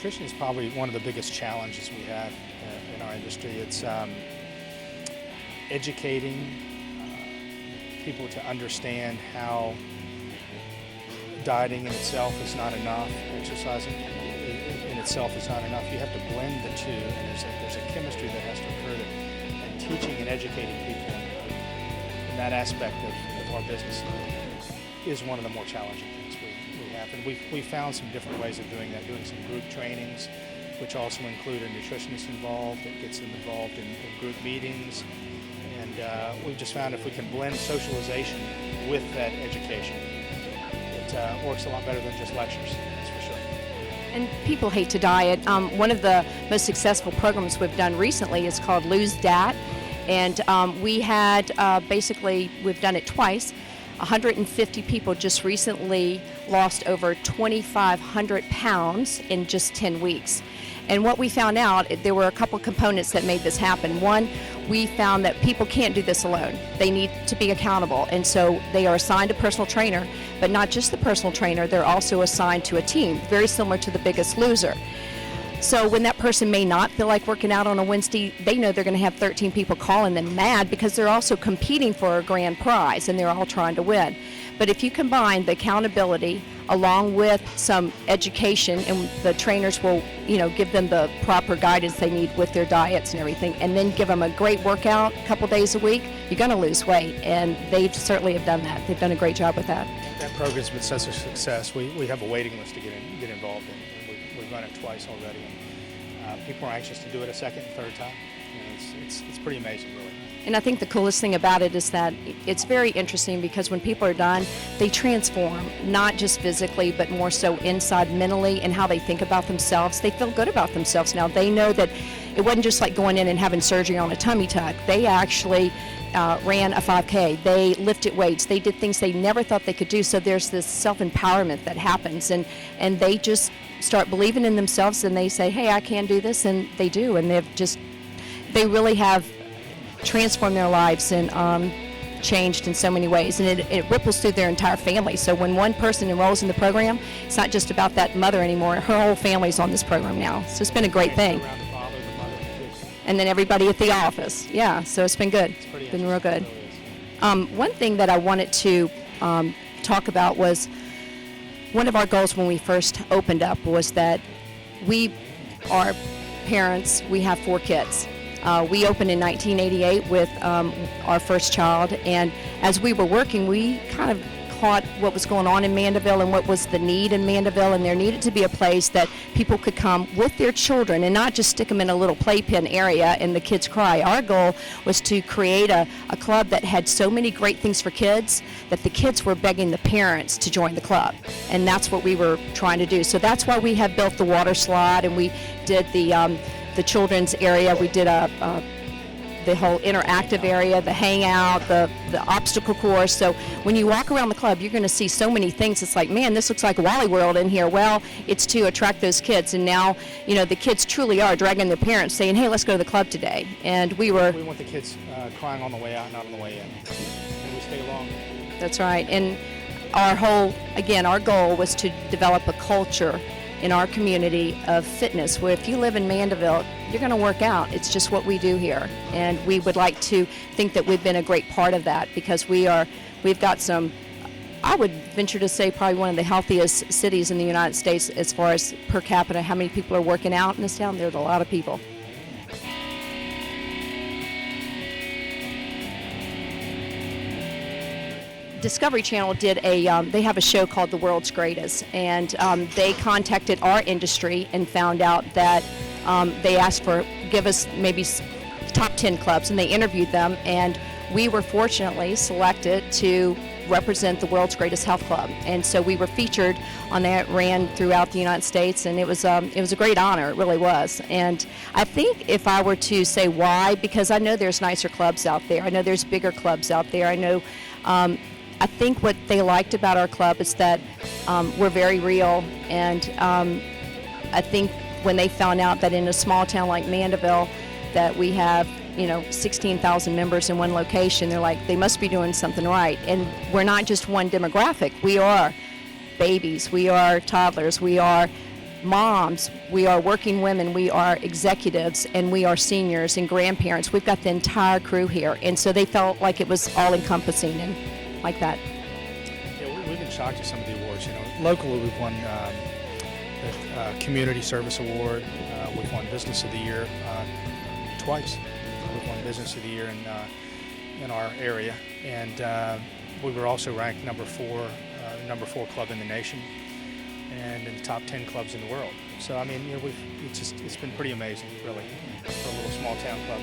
nutrition is probably one of the biggest challenges we have in our industry. It's educating people to understand how dieting in itself is not enough, exercising in itself is not enough. You have to blend the two, and there's a chemistry that has to occur there. And teaching and educating people in that aspect of our business is one of the more challenging things we have. And we found some different ways of doing that, doing some group trainings, which also include a nutritionist involved that gets them involved in group meetings. And we've just found if we can blend socialization with that education, it works a lot better than just lectures, that's for sure. And people hate to diet. One of the most successful programs we've done recently is called Lose Dat. And we had we've done it twice. 150 people just recently lost over 2,500 pounds in just 10 weeks. And what we found out, there were a couple components that made this happen. One, we found that people can't do this alone. They need to be accountable. And so they are assigned a personal trainer, but not just the personal trainer, they're also assigned to a team, very similar to The Biggest Loser. So when that person may not feel like working out on a Wednesday, they know they're going to have 13 people calling them mad because they're also competing for a grand prize and they're all trying to win. But if you combine the accountability along with some education, and the trainers will, give them the proper guidance they need with their diets and everything, and then give them a great workout a couple days a week, you're going to lose weight. And they certainly have done that. They've done a great job with that. That program's been such a success. We have a waiting list to get involved in. We've run it twice already. And people are anxious to do it a second and third time. It's pretty amazing, really. And I think the coolest thing about it is that it's very interesting because when people are done, they transform, not just physically, but more so inside mentally and how they think about themselves. They feel good about themselves now. They know that it wasn't just like going in and having surgery on a tummy tuck. They actually ran a 5K. They lifted weights. They did things they never thought they could do. So there's this self-empowerment that happens, and they just start believing in themselves, and they say, hey, I can do this, and they do. And they really have transformed their lives and changed in so many ways, and it ripples through their entire family. So when one person enrolls in the program, it's not just about that mother anymore. Her whole family's on this program now. So it's been a great thing. And then everybody at the office. Yeah, so it's been good. It's been real good. One thing that I wanted to talk about was one of our goals when we first opened up was that we are parents. We have 4 kids. We opened in 1988 with our first child, and as we were working, we kind of caught what was going on in Mandeville and what was the need in Mandeville, and there needed to be a place that people could come with their children and not just stick them in a little playpen area and the kids cry. Our goal was to create a club that had so many great things for kids that the kids were begging the parents to join the club, and that's what we were trying to do. So that's why we have built the water slide, and we did the children's area. We did the whole interactive area, the hangout, the obstacle course. So when you walk around the club, you're going to see so many things. It's like, man, this looks like Wally World in here. Well, it's to attract those kids. And now, the kids truly are dragging their parents, saying, hey, let's go to the club today. And we want the kids crying on the way out, not on the way in. And we stay along. That's right. And our goal was to develop a culture in our community of fitness, where if you live in Mandeville, you're going to work out. It's just what we do here. And we would like to think that we've been a great part of that, because we've got some, I would venture to say, probably one of the healthiest cities in the United States as far as per capita, how many people are working out in this town. There's a lot of people. Discovery Channel did they have a show called The World's Greatest, and they contacted our industry and found out that they asked give us maybe top 10 clubs, and they interviewed them, and we were fortunately selected to represent the world's greatest health club. And so we were featured on that, ran throughout the United States, and it was a great honor. It really was. And I think if I were to say why, because I know there's nicer clubs out there. I know there's bigger clubs out there. I know I think what they liked about our club is that we're very real, and I think when they found out that in a small town like Mandeville that we have 16,000 members in one location, they're like, they must be doing something right. And we're not just one demographic. We are babies, we are toddlers, we are moms, we are working women, we are executives, and we are seniors and grandparents. We've got the entire crew here, and so they felt like it was all encompassing and like that. Yeah, we've been shocked at some of the awards. Locally we've won the Community Service Award. We've won Business of the Year twice. We've won Business of the Year in our area, and we were also ranked number four club in the nation, and in the top 10 clubs in the world. So I mean, it's been pretty amazing, really, for a little small town club.